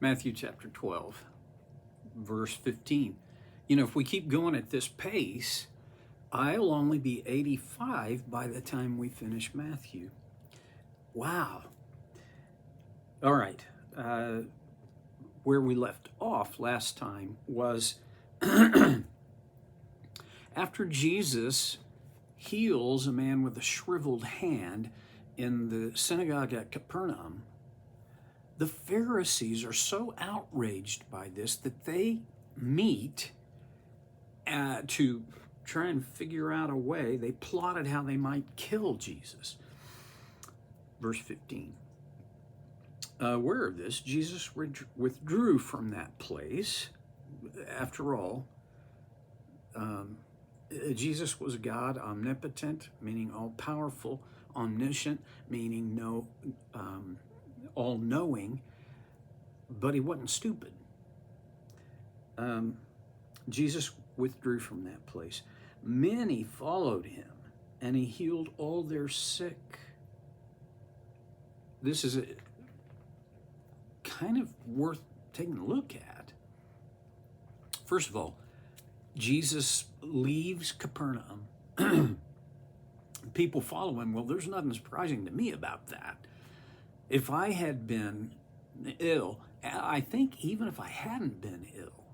Matthew chapter 12, verse 15. You know, if we keep going at this pace, I'll only be 85 by the time we finish Matthew. Wow. All right. Where we left off last time was after Jesus heals a man with a shriveled hand in the synagogue at Capernaum, the Pharisees are so outraged by this that they meet to try and figure out a way. They plotted how they might kill Jesus. Verse 15. Aware of this, Jesus withdrew from that place. After all, Jesus was God, omnipotent, meaning all-powerful, omniscient, meaning all-knowing, but he wasn't stupid. Jesus withdrew from that place. Many followed him, and he healed all their sick. This is kind of worth taking a look at. First of all, Jesus leaves Capernaum. People follow him. Well, there's nothing surprising to me about that. If I had been ill, I think even if I hadn't been ill,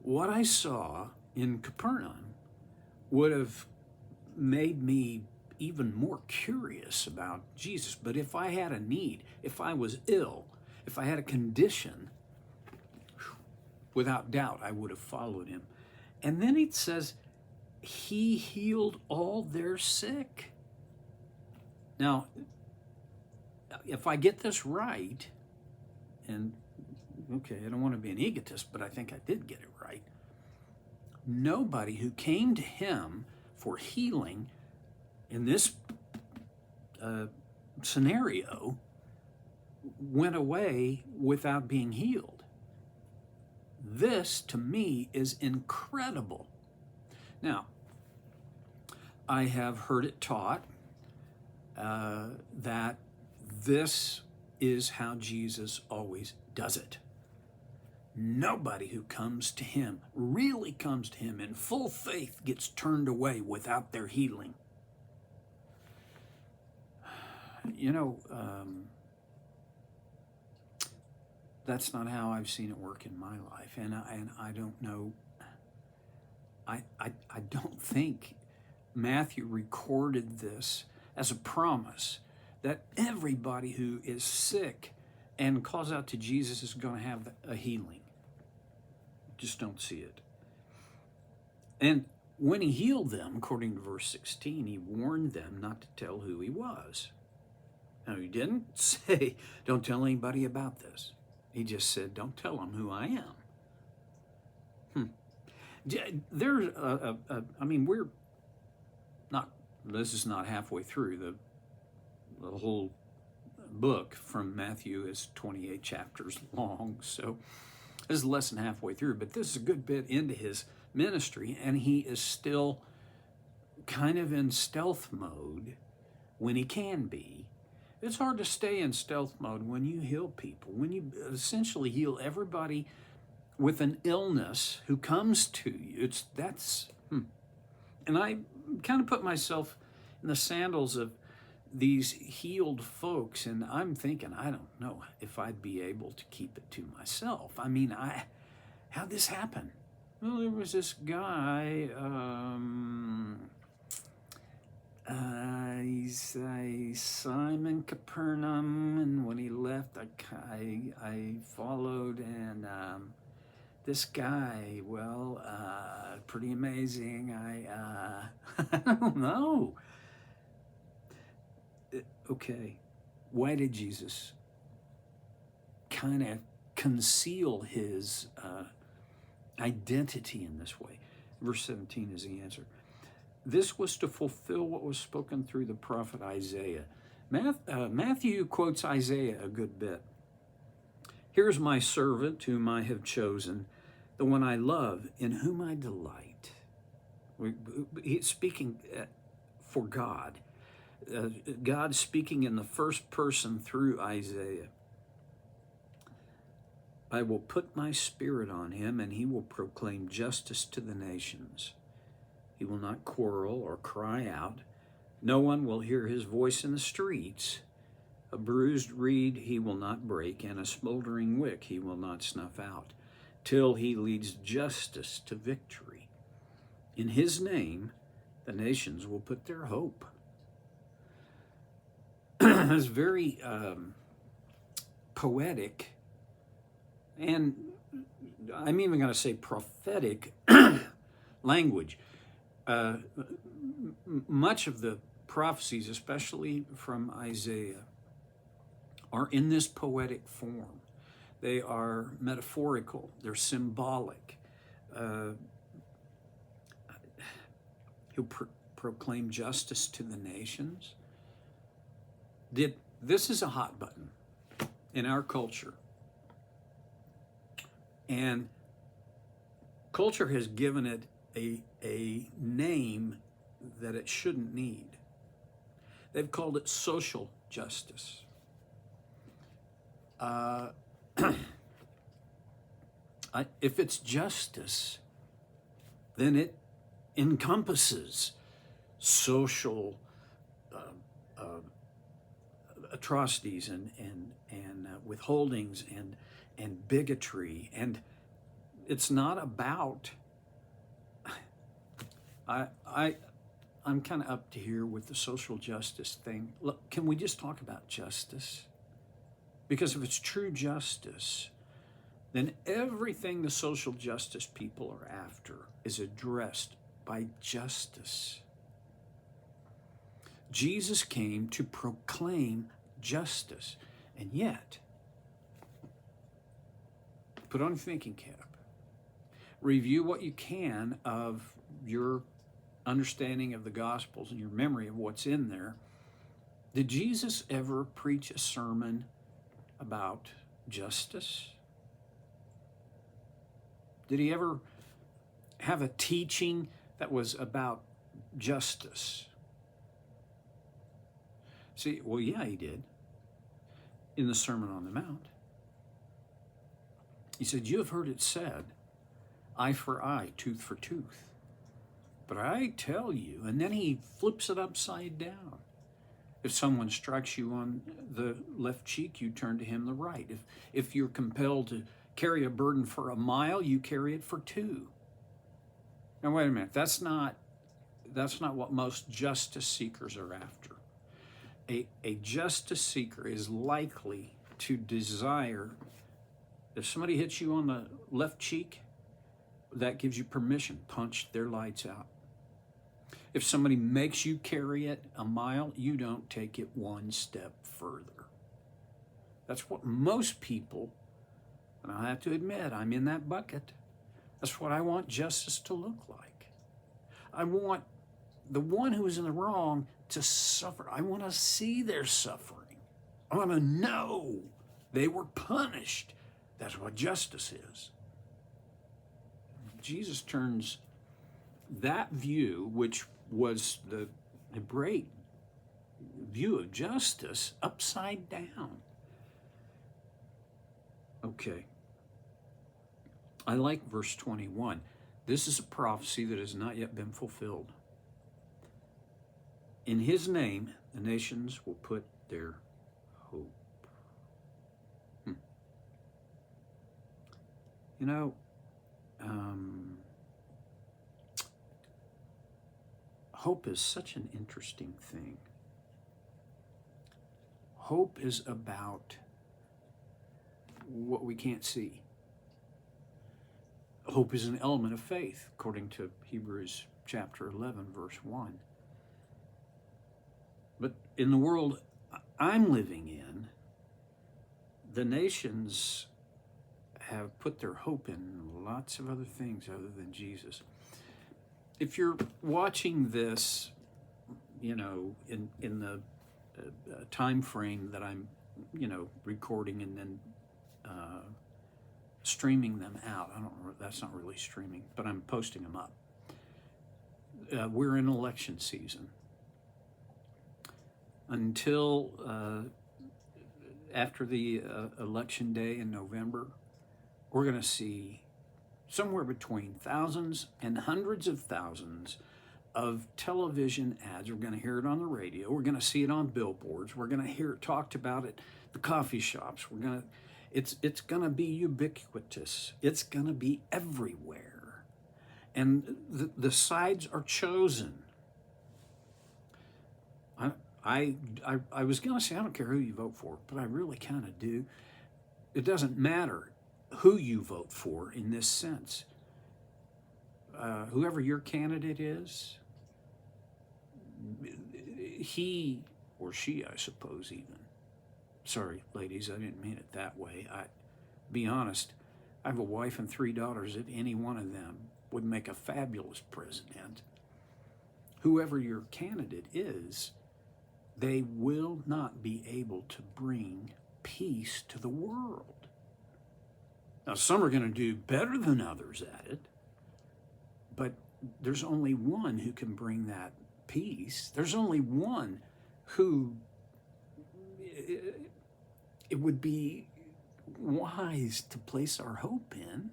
what I saw in Capernaum would have made me even more curious about Jesus. But if I had a need, if I was ill, if I had a condition, without doubt, I would have followed him. And then it says, he healed all their sick. Now, if I get this right, and okay, I don't want to be an egotist, but I think I did get it right. Nobody who came to him for healing in this scenario went away without being healed. This, to me, is incredible. Now, I have heard it taught that this is how Jesus always does it. Nobody who comes to him, really comes to him in full faith, gets turned away without their healing. You know, that's not how I've seen it work in my life, and I don't know. I don't think Matthew recorded this as a promise that everybody who is sick and calls out to Jesus is going to have a healing. Just don't see it. And when he healed them, according to verse 16, he warned them not to tell who he was. Now, he didn't say, don't tell anybody about this. He just said, don't tell them who I am. There's I mean, we're not, this is not halfway through. The whole book from Matthew is 28 chapters long, so this is less than halfway through, but this is a good bit into his ministry, and he is still kind of in stealth mode when he can be. It's hard to stay in stealth mode when you heal people, when you essentially heal everybody with an illness who comes to you. And I kind of put myself in the sandals of these healed folks, and I'm thinking, I don't know if I'd be able to keep it to myself. I mean, how'd this happen? Well, there was this guy, he's Simon Capernaum, and when he left, I followed, and this guy, well, pretty amazing. I don't know. Okay, why did Jesus kind of conceal his identity in this way? Verse 17 is the answer. This was to fulfill what was spoken through the prophet Isaiah. Matthew quotes Isaiah a good bit. Here's my servant whom I have chosen, the one I love, in whom I delight. He's speaking for God. God speaking in the first person through Isaiah. I will put my spirit on him, and he will proclaim justice to the nations. He will not quarrel or cry out. No one will hear his voice in the streets. A bruised reed he will not break, and a smoldering wick he will not snuff out, till he leads justice to victory. In his name, the nations will put their hope. It's very poetic, and I'm even going to say prophetic language. Much of the prophecies, especially from Isaiah, are in this poetic form. They are metaphorical, they're symbolic. He'll proclaim justice to the nations. This is a hot button in our culture. And culture has given it a name that it shouldn't need. They've called it social justice. If it's justice, then it encompasses social atrocities and withholdings and bigotry, and it's not about. I'm kind of up to here with the social justice thing. Look, can we just talk about justice? Because if it's true justice, then everything the social justice people are after is addressed by justice. Jesus came to proclaim justice, and yet, put on your thinking cap. Review what you can of your understanding of the Gospels and your memory of what's in there. Did Jesus ever preach a sermon about justice? Did he ever have a teaching that was about justice? See, well, yeah, he did. In the Sermon on the Mount. He said, you have heard it said, eye for eye, tooth for tooth. But I tell you, and then he flips it upside down. If someone strikes you on the left cheek, you turn to him the right. If you're compelled to carry a burden for a mile, you carry it for 2. Now, wait a minute. That's not what most justice seekers are after. A justice seeker is likely to desire, if somebody hits you on the left cheek, that gives you permission. Punch their lights out. If somebody makes you carry it a mile, you don't take it one step further. That's what most people, and I have to admit, I'm in that bucket. That's what I want justice to look like. I want the one who is in the wrong to suffer. I want to see their suffering. I want to know they were punished. That's what justice is. Jesus turns that view, which was the Hebraic view of justice, upside down. Okay. I like verse 21. This is a prophecy that has not yet been fulfilled. In his name, the nations will put their hope. You know, hope is such an interesting thing. Hope is about what we can't see. Hope is an element of faith, according to Hebrews chapter 11, verse 1. But in the world I'm living in, the nations have put their hope in lots of other things other than Jesus. If you're watching this, you know, in the time frame that I'm, you know, recording and then streaming them out, that's not really streaming, but I'm posting them up. We're in election season. Until after the election day in November, we're going to see somewhere between thousands and hundreds of thousands of television ads. We're going to hear it on the radio. We're going to see it on billboards. We're going to hear it talked about at the coffee shops. It's going to be ubiquitous. It's going to be everywhere. And the sides are chosen. I was going to say, I don't care who you vote for, but I really kind of do. It doesn't matter who you vote for in this sense. Whoever your candidate is, he or she, I suppose, even. Sorry, ladies, I didn't mean it that way. Be honest, I have a wife and 3 daughters. If any one of them would make a fabulous president, whoever your candidate is, they will not be able to bring peace to the world. Now, some are going to do better than others at it, but there's only one who can bring that peace. There's only one who it would be wise to place our hope in,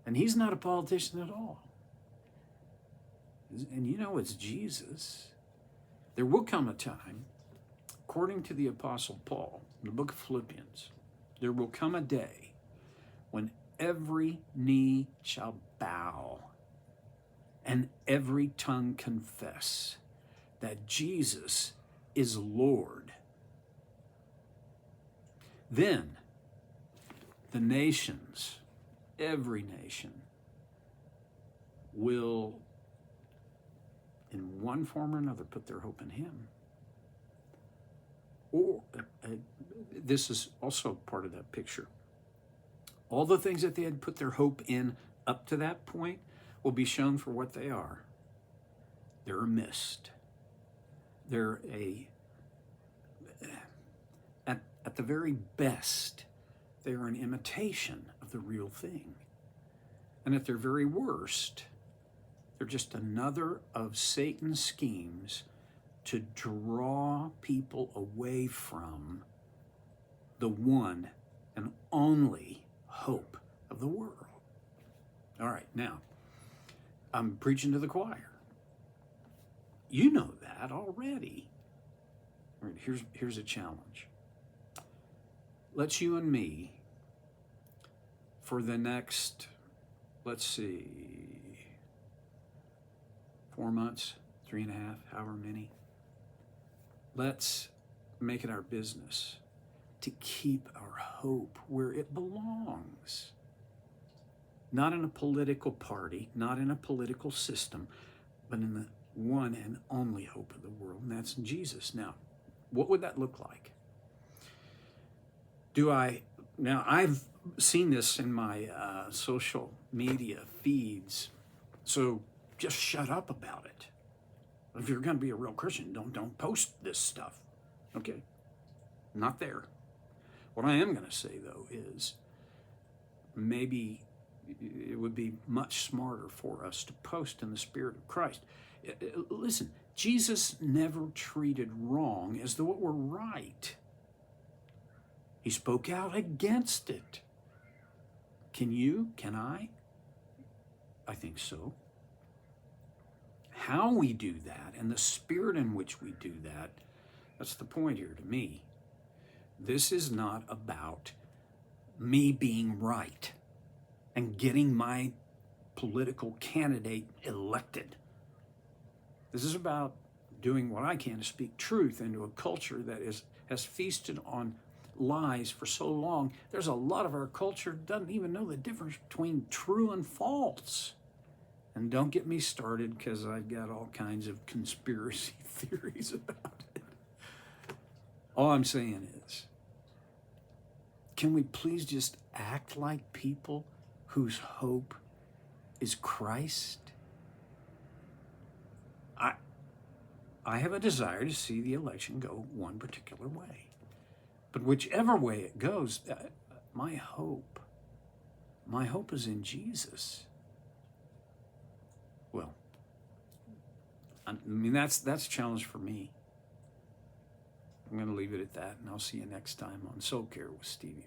and he's not a politician at all. And you know it's Jesus. There will come a time, according to the Apostle Paul, in the book of Philippians, there will come a day when every knee shall bow and every tongue confess that Jesus is Lord. Then the nations, every nation, will, in one form or another, put their hope in him. Or this is also part of that picture. All the things that they had put their hope in up to that point will be shown for what they are. They're a mist. They're at the very best, they are an imitation of the real thing. And at their very worst, they're just another of Satan's schemes to draw people away from the one and only hope of the world. All right, now, I'm preaching to the choir. You know that already. All right, here's a challenge. Let's you and me, for the next, let's see, 4 months, 3.5, however many, let's make it our business to keep our hope where it belongs. Not in a political party, not in a political system, but in the one and only hope of the world, and that's in Jesus. Now, what would that look like? Now I've seen this in my social media feeds, so just shut up about it. If you're going to be a real Christian, don't post this stuff. Okay? Not there. What I am going to say, though, is maybe it would be much smarter for us to post in the Spirit of Christ. Listen, Jesus never treated wrong as though it were right. He spoke out against it. Can you? Can I? I think so. How we do that and the spirit in which we do that, that's the point here to me. This is not about me being right and getting my political candidate elected. This is about doing what I can to speak truth into a culture that has feasted on lies for so long. There's a lot of our culture doesn't even know the difference between true and false. And don't get me started, because I've got all kinds of conspiracy theories about it. All I'm saying is, can we please just act like people whose hope is Christ? I have a desire to see the election go one particular way. But whichever way it goes, my hope is in Jesus. Well, I mean, that's a challenge for me. I'm going to leave it at that, and I'll see you next time on Soul Care with Stevie.